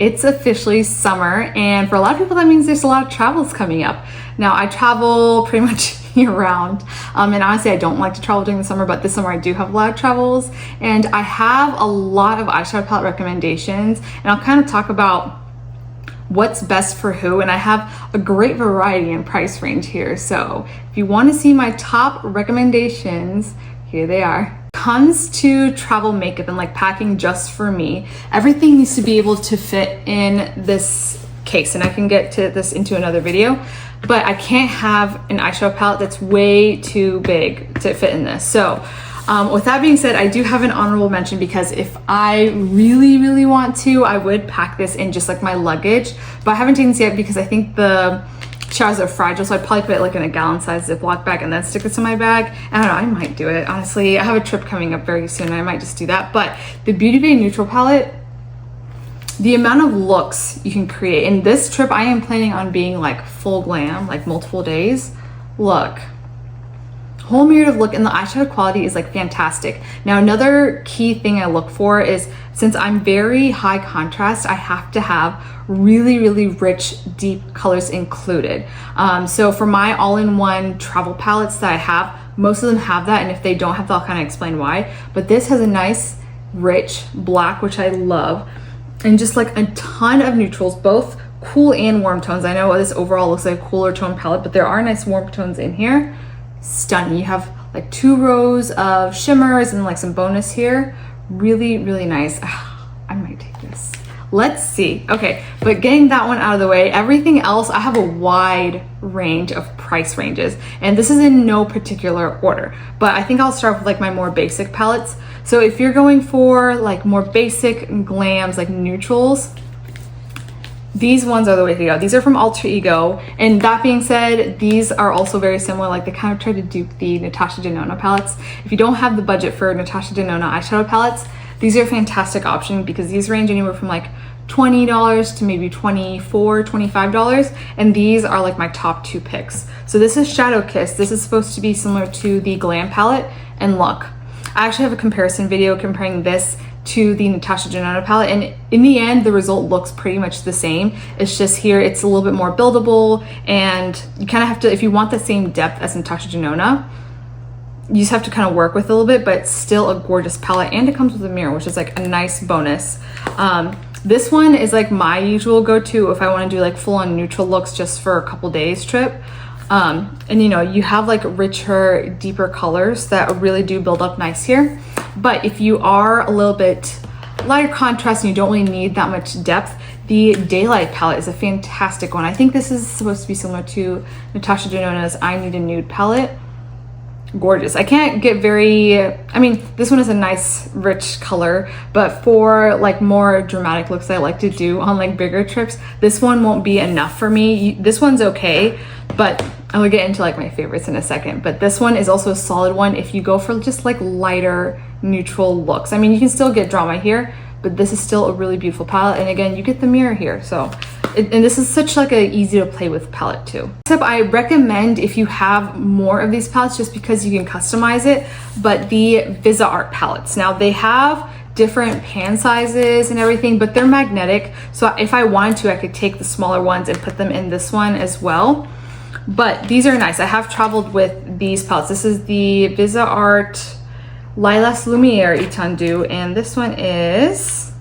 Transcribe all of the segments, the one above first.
it's officially summer, and for a lot of people that means there's a lot of travels coming up. Now I travel pretty much year round, and honestly I don't like to travel during the summer, but this summer I do have a lot of travels, and I have a lot of eyeshadow palette recommendations, and I'll kind of talk about what's best for who, and I have a great variety and price range here. So if you want to see my top recommendations, here they are. Comes to travel makeup and like packing just for me, everything needs to be able to fit in this case, and I can get to this into another video, but I can't have an eyeshadow palette that's way too big to fit in this. So with that being said, I do have an honorable mention, because if I really want to, I would pack this in just like my luggage, but I haven't taken this yet because I think the shadows are fragile, so I'd probably put it like in a gallon-sized Ziploc bag and then stick it to my bag. I don't know, I might do it. Honestly, I have a trip coming up very soon and I might just do that. But the Beauty Bay Neutral Palette, the amount of looks you can create. In this trip, I am planning on being like full glam, like multiple days. Look. Whole myriad of look, and the eyeshadow quality is like fantastic. Now another key thing I look for is, since I'm very high contrast, I have to have really rich deep colors included. So for my all-in-one travel palettes that I have, most of them have that, and if they don't have that, I'll kind of explain why. But this has a nice rich black, which I love, and just like a ton of neutrals, both cool and warm tones. I know this overall looks like a cooler tone palette, but there are nice warm tones in here. Stunning. You have like 2 rows of shimmers and like some bonus here. Really nice. I might take this. Let's see. Okay, but getting that one out of the way, everything else, I have a wide range of price ranges, and this is in no particular order, but I think I'll start with like my more basic palettes. So if you're going for like more basic glams, like neutrals, these ones are the way to go. These are from Alter Ego, and that being said, these are also very similar. Like they kind of try to dupe the Natasha Denona palettes. If you don't have the budget for Natasha Denona eyeshadow palettes, these are a fantastic option, because these range anywhere from like $20 to maybe $24, $25, and these are like my top 2 picks. So this is Shadow Kiss. This is supposed to be similar to the Glam palette, and look, I actually have a comparison video comparing this to the Natasha Denona palette, and in the end the result looks pretty much the same. It's just here it's a little bit more buildable, and you kind of have to, if you want the same depth as Natasha Denona, you just have to kind of work with it a little bit, but it's still a gorgeous palette, and it comes with a mirror, which is like a nice bonus. This one is like my usual go-to if I want to do like full-on neutral looks just for a couple days trip. And you know, you have like richer, deeper colors that really do build up nice here. But if you are a little bit lighter contrast and you don't really need that much depth, the Daylight palette is a fantastic one. I think this is supposed to be similar to Natasha Denona's I Need a Nude palette. Gorgeous. I can't get very, I mean, this one is a nice rich color, but for like more dramatic looks I like to do on like bigger trips, this one won't be enough for me. This one's okay, but I'm gonna get into like my favorites in a second. But this one is also a solid one if you go for just like lighter neutral looks. I mean, you can still get drama here, but this is still a really beautiful palette, and again, you get the mirror here. So and this is such like a easy to play with palette too. Except I recommend if you have more of these palettes, just because you can customize it, but the Viseart palettes. Now they have different pan sizes and everything, but they're magnetic. So if I wanted to, I could take the smaller ones and put them in this one as well. But these are nice. I have traveled with these palettes. This is the Viseart Lilas Lumière Étendu, and this one is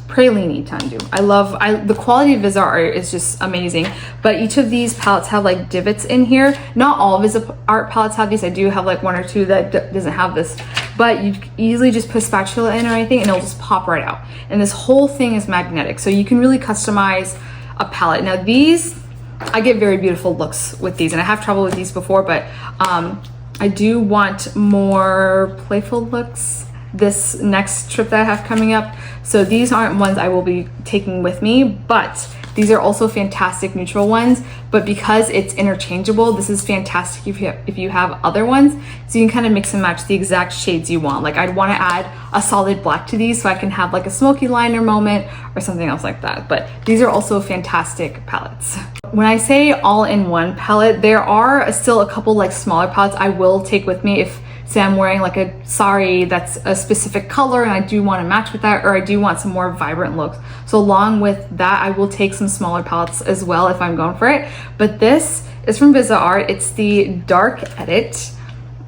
Praline Étendu. The quality of Viseart is just amazing, but each of these palettes have like divots in here. Not all Viseart palettes have these. I do have like 1 or 2 that doesn't have this, but you easily just put a spatula in or anything and it'll just pop right out. And this whole thing is magnetic, so you can really customize a palette. Now these, I get very beautiful looks with these, and I have traveled with these before, but I do want more playful looks this next trip that I have coming up. So these aren't ones I will be taking with me, but these are also fantastic neutral ones. But because it's interchangeable, this is fantastic if you have other ones, so you can kind of mix and match the exact shades you want. Like I'd want to add a solid black to these so I can have like a smoky liner moment or something else like that. But these are also fantastic palettes. When I say all-in-one palette, there are still a couple like smaller palettes I will take with me if, say I'm wearing like a sari that's a specific color and I do want to match with that, or I do want some more vibrant looks. So along with that, I will take some smaller palettes as well if I'm going for it. But this is from Viseart. It's the Dark Edit.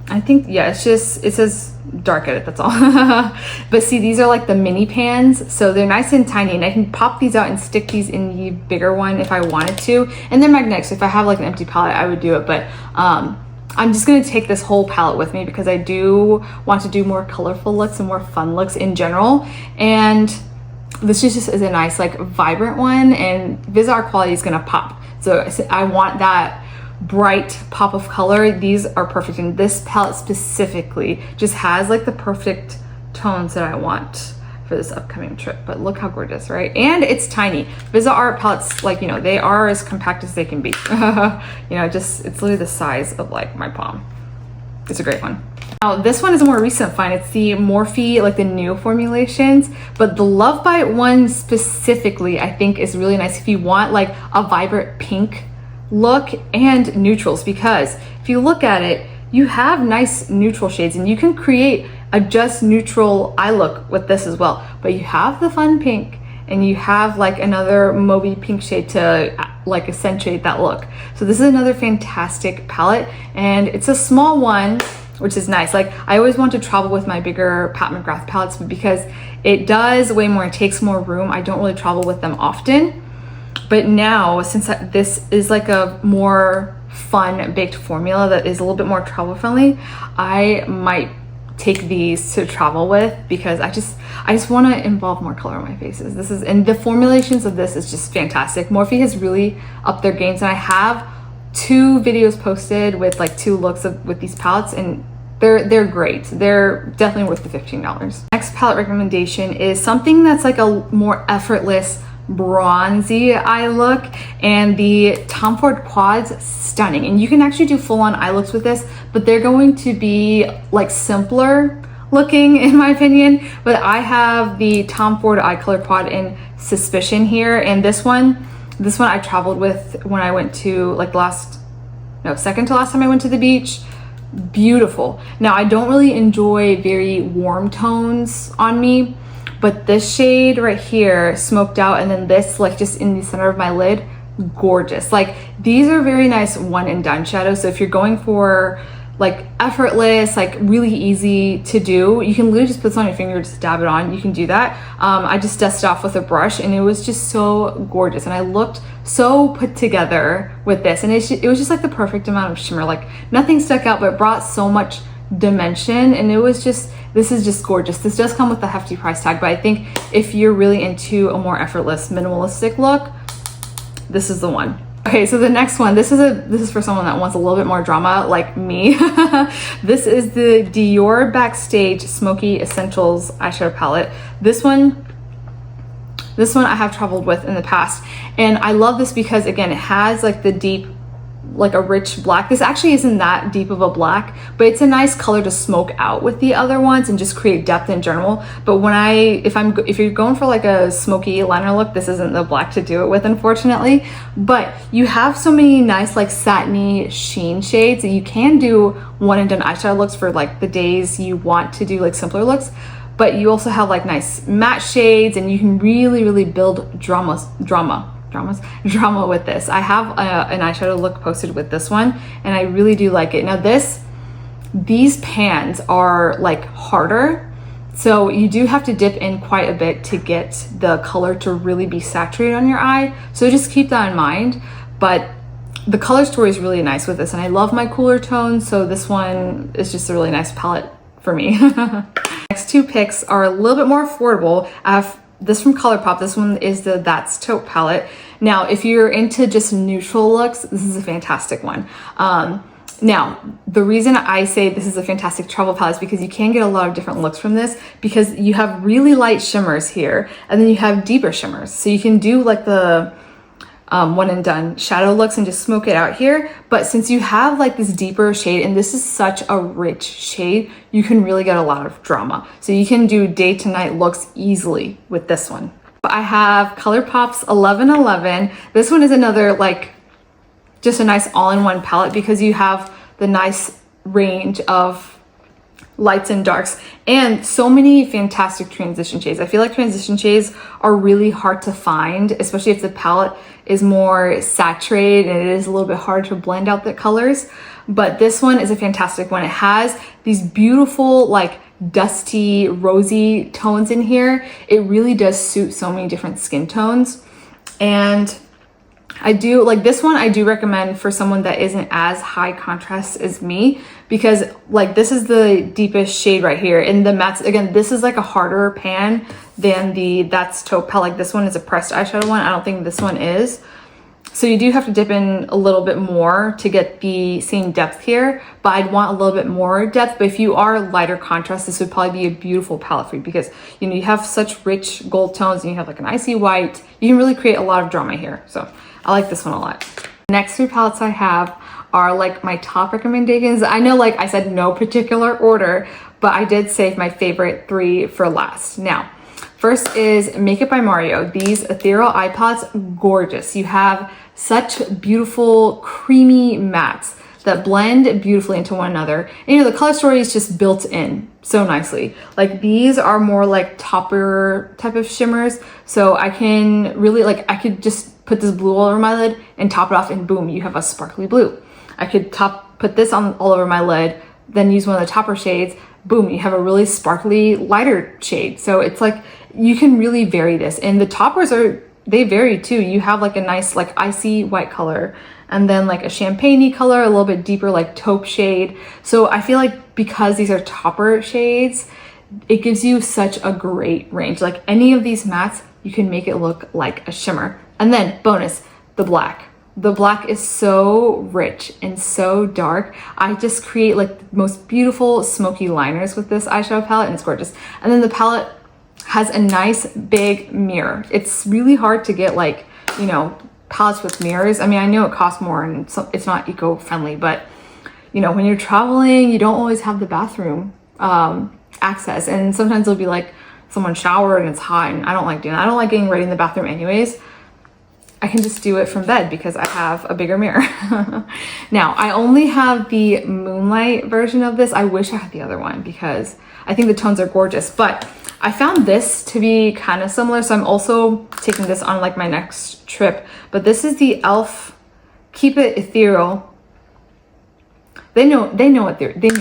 I think, yeah, it says Dark Edit, that's all. But see, these are like the mini pans, so they're nice and tiny, and I can pop these out and stick these in the bigger one if I wanted to. And they're magnetic, so if I have like an empty palette, I would do it. But I'm just gonna take this whole palette with me because I do want to do more colorful looks and more fun looks in general. And this just is a nice like vibrant one, and Viseart quality is gonna pop. So I want that bright pop of color. These are perfect, and this palette specifically just has like the perfect tones that I want for this upcoming trip. But look how gorgeous, right? And it's tiny. Viseart palettes, like, you know, they are as compact as they can be. You know, just, it's literally the size of like my palm. It's a great one. Now this one is a more recent find. It's the Morphe, like the new formulations, but the Love Byte one specifically I think is really nice if you want like a vibrant pink look and neutrals, because if you look at it, you have nice neutral shades and you can create a just neutral eye look with this as well. But you have the fun pink and you have like another mauvey pink shade to like accentuate that look. So this is another fantastic palette, and it's a small one, which is nice. Like, I always want to travel with my bigger Pat McGrath palettes, but because it does way more, it takes more room, I don't really travel with them often. But now, since this is like a more fun baked formula that is a little bit more travel friendly, I might take these to travel with, because I just want to involve more color on my faces. This is, and the formulations of this is just fantastic. Morphe has really upped their games, and I have 2 videos posted with like 2 looks with these palettes, and they're great. They're definitely worth the $15. Next palette recommendation is something that's like a more effortless bronzy eye look, and the Tom Ford Quads, stunning. And you can actually do full-on eye looks with this, but they're going to be like simpler looking in my opinion. But I have the Tom Ford Eye Color Quad in Suspicion here, and this one I traveled with when I went to like second to last time I went to the beach. Beautiful. Now I don't really enjoy very warm tones on me, but this shade right here, smoked out, and then this like just in the center of my lid, gorgeous. Like, these are very nice one and done shadows. So if you're going for like effortless, like really easy to do, you can literally just put this on your finger, just dab it on. You can do that. I just dusted off with a brush, and it was just so gorgeous, and I looked so put together with this, and it was just like the perfect amount of shimmer. Like, nothing stuck out, but brought so much dimension, and it was just, this is just gorgeous. This does come with a hefty price tag, but I think if you're really into a more effortless minimalistic look, this is the one. Okay, so the next one, this is for someone that wants a little bit more drama like me. This is the Dior Backstage Smoky Essentials eyeshadow palette. This one I have traveled with in the past, and I love this because, again, it has like the deep, like a rich black. This actually isn't that deep of a black, but it's a nice color to smoke out with the other ones and just create depth in general. But if you're going for like a smoky liner look, this isn't the black to do it with, unfortunately. But you have so many nice like satiny sheen shades that you can do one and done eyeshadow looks for like the days you want to do like simpler looks. But you also have like nice matte shades, and you can really build drama with this. I have an eyeshadow look posted with this one, and I really do like it. Now these pans are like harder, so you do have to dip in quite a bit to get the color to really be saturated on your eye, so just keep that in mind. But the color story is really nice with this, and I love my cooler tones, so this one is just a really nice palette for me. Next 2 picks are a little bit more affordable. I have this from ColourPop. This one is the That's Taupe palette. Now, if you're into just neutral looks, this is a fantastic one. Now, the reason I say this is a fantastic travel palette is because you can get a lot of different looks from this, because you have really light shimmers here, and then you have deeper shimmers. So you can do like the one and done shadow looks and just smoke it out here. But since you have like this deeper shade, and this is such a rich shade, you can really get a lot of drama. So you can do day to night looks easily with this one. I have ColourPop's 1111. This one is another like just a nice all-in-one palette, because you have the nice range of lights and darks, and so many fantastic transition shades. I feel like transition shades are really hard to find, especially if the palette is more saturated and it is a little bit hard to blend out the colors. But this one is a fantastic one. It has these beautiful like dusty rosy tones in here. It really does suit so many different skin tones. And I do like this one. I do recommend for someone that isn't as high contrast as me, because like this is the deepest shade right here. And the mattes, again, this is like a harder pan than the That's Taupe palette. Like this one is a pressed eyeshadow one. I don't think this one is. So you do have to dip in a little bit more to get the same depth here, but I'd want a little bit more depth. But if you are lighter contrast, this would probably be a beautiful palette for you, because you know, you have such rich gold tones and you have like an icy white. You can really create a lot of drama here. So I like this one a lot. Next three palettes I have are like my top recommendations. I know, like I said, no particular order, but I did save my favorite three for last. Now, first is Makeup by Mario. These ethereal eye palettes, gorgeous. You have such beautiful creamy mattes that blend beautifully into one another. And you know, the color story is just built in so nicely. Like these are more like topper type of shimmers. So I can really like, I could just put this blue all over my lid and top it off and boom, you have a sparkly blue. I could put this on all over my lid, then use one of the topper shades, boom, you have a really sparkly lighter shade. So it's like, you can really vary this. And the toppers they vary too. You have like a nice like icy white color, and then like a champagne-y color, a little bit deeper like taupe shade. So I feel like because these are topper shades, it gives you such a great range. Like any of these mattes, you can make it look like a shimmer. And then bonus, the black. The black is so rich and so dark. I just create like the most beautiful smoky liners with this eyeshadow palette, and it's gorgeous. And then the palette has a nice big mirror. It's really hard to get like, you know, palettes with mirrors. I mean, I know it costs more and it's not eco-friendly, but you know, when you're traveling, you don't always have the bathroom access. And sometimes it'll be like someone showered and it's hot, and I don't like doing that. I don't like getting ready in the bathroom anyways. I can just do it from bed because I have a bigger mirror. Now, I only have the Moonlight version of this. I wish I had the other one because I think the tones are gorgeous, but I found this to be kind of similar. So I'm also taking this on like my next trip, but this is the e.l.f. Keep It Ethereal. They know what they're doing.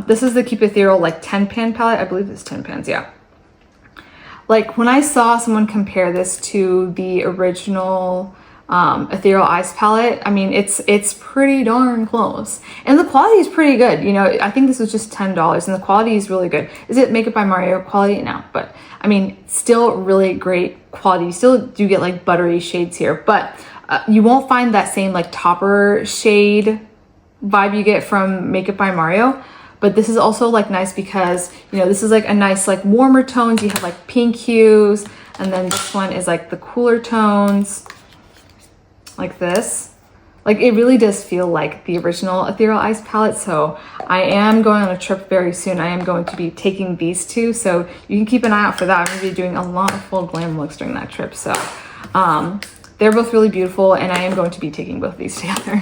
This is the Keep It Ethereal like 10 pan palette. I believe it's 10 pans, yeah. Like when I saw someone compare this to the original Ethereal Eyes palette, I mean, it's pretty darn close. And the quality is pretty good. You know, I think this was just $10 and the quality is really good. Is it Makeup by Mario quality? No, but I mean, still really great quality. You still do get like buttery shades here, but you won't find that same like topper shade vibe you get from Makeup by Mario. But this is also like nice because, you know, this is like a nice like warmer tones. You have like pink hues, and then this one is like the cooler tones like this. Like it really does feel like the original Ethereal Eyes palette. So I am going on a trip very soon. I am going to be taking these two, so you can keep an eye out for that. I'm going to be doing a lot of full glam looks during that trip. So they're both really beautiful, and I am going to be taking both these together.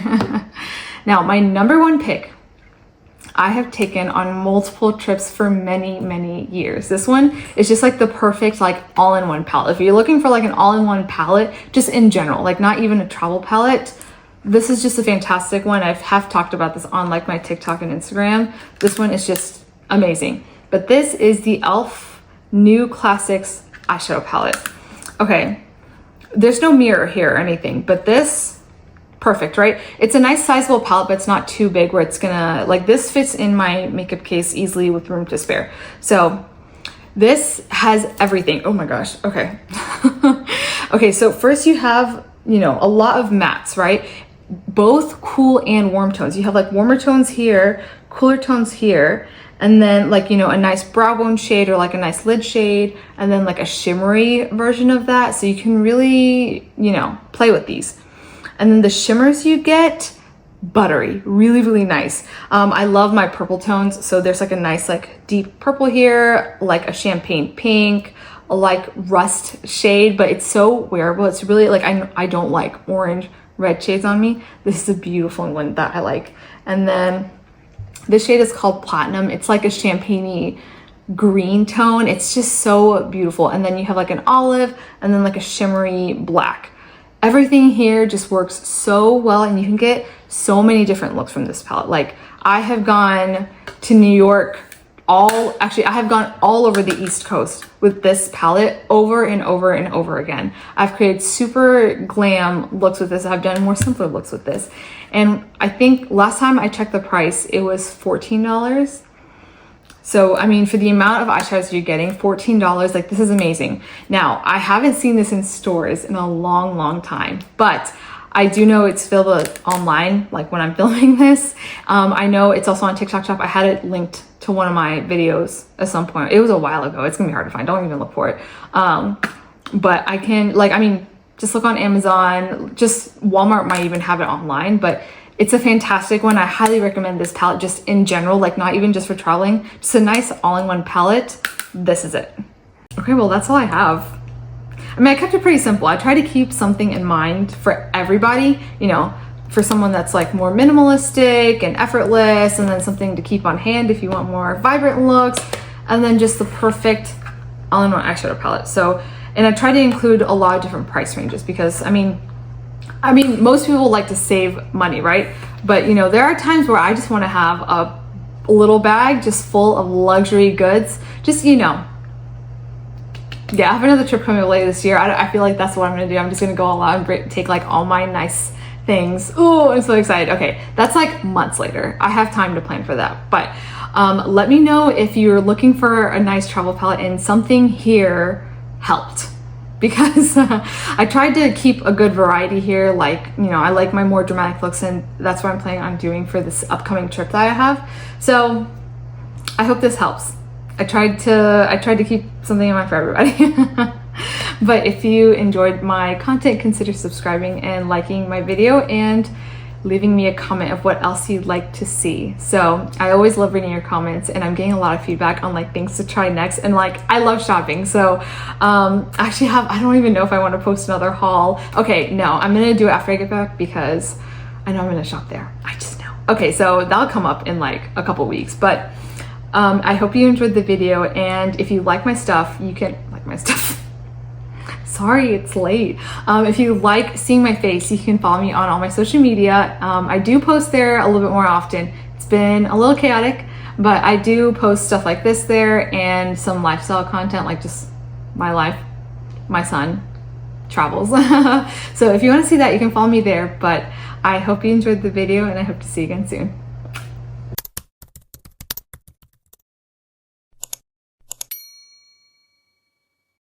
Now, my number one pick, I have taken on multiple trips for many, many years. This one is just like the perfect like all-in-one palette. If you're looking for like an all-in-one palette, just in general, like not even a travel palette, this is just a fantastic one. I have talked about this on like my TikTok and Instagram. This one is just amazing. But this is the e.l.f. New Classics eyeshadow palette. Okay, there's no mirror here or anything, but this, perfect, right? It's a nice sizable palette, but it's not too big where it's gonna, like this fits in my makeup case easily with room to spare. So this has everything. Oh my gosh, okay. Okay, so first you have, you know, a lot of mattes, right? Both cool and warm tones. You have like warmer tones here, cooler tones here, and then like, you know, a nice brow bone shade or like a nice lid shade, and then like a shimmery version of that. So you can really, you know, play with these. And then the shimmers you get, buttery, really, really nice. I love my purple tones. So there's like a nice like deep purple here, like a champagne pink, a like rust shade, but it's so wearable. It's really like, I don't like orange, red shades on me. This is a beautiful one that I like. And then This shade is called Platinum. It's like a champagne-y green tone. It's just so beautiful. And then you have like an olive and then like a shimmery black. Everything here just works so well, and you can get so many different looks from this palette. Like, I have gone to New York, I have gone all over the East Coast with this palette over and over and over again. I've created super glam looks with this. I've done more simpler looks with this. And I think last time I checked the price, it was $14. So, I mean, for the amount of eyeshadows you're getting, $14, like, this is amazing. Now, I haven't seen this in stores in a long, long time, but I do know it's available online, like when I'm filming this. I know it's also on TikTok Shop. I had it linked to one of my videos at some point. It was a while ago. It's gonna be hard to find. Don't even look for it. But I can, like, I mean, just look on Amazon. Just Walmart might even have it online, but it's a fantastic one. I highly recommend this palette just in general, like not even just for traveling. Just a nice all-in-one palette. This is it. Okay, well, that's all I have. I mean, I kept it pretty simple. I try to keep something in mind for everybody, you know, for someone that's like more minimalistic and effortless, and then something to keep on hand if you want more vibrant looks, and then just the perfect all-in-one eyeshadow palette. So, and I try to include a lot of different price ranges because, I mean, most people like to save money, right? But, you know, there are times where I just want to have a little bag just full of luxury goods. Just, you know, yeah, I have another trip coming later this year. I feel like that's what I'm gonna do. I'm just gonna go all out and take like all my nice things. Oh, I'm so excited. Okay, that's like months later. I have time to plan for that. But let me know if you're looking for a nice travel palette and something here helped. Because I tried to keep a good variety here. Like, you know, I like my more dramatic looks, and that's what I'm planning on doing for this upcoming trip that I have. So I hope this helps. I tried to keep something in mind for everybody. But if you enjoyed my content, consider subscribing and liking my video and leaving me a comment of what else you'd like to see. So I always love reading your comments, and I'm getting a lot of feedback on like things to try next. And like, I love shopping. So actually I don't even know if I want to post another haul. Okay, no, I'm gonna do it after I get back because I know I'm gonna shop there. I just know. Okay, so that'll come up in like a couple weeks, but I hope you enjoyed the video, and if you like my stuff, you can like my stuff. Sorry, it's late. If you like seeing my face, you can follow me on all my social media. I do post there a little bit more often. It's been a little chaotic, but I do post stuff like this there and some lifestyle content, like just my life, my son, travels. So if you want to see that, you can follow me there, but I hope you enjoyed the video, and I hope to see you again soon.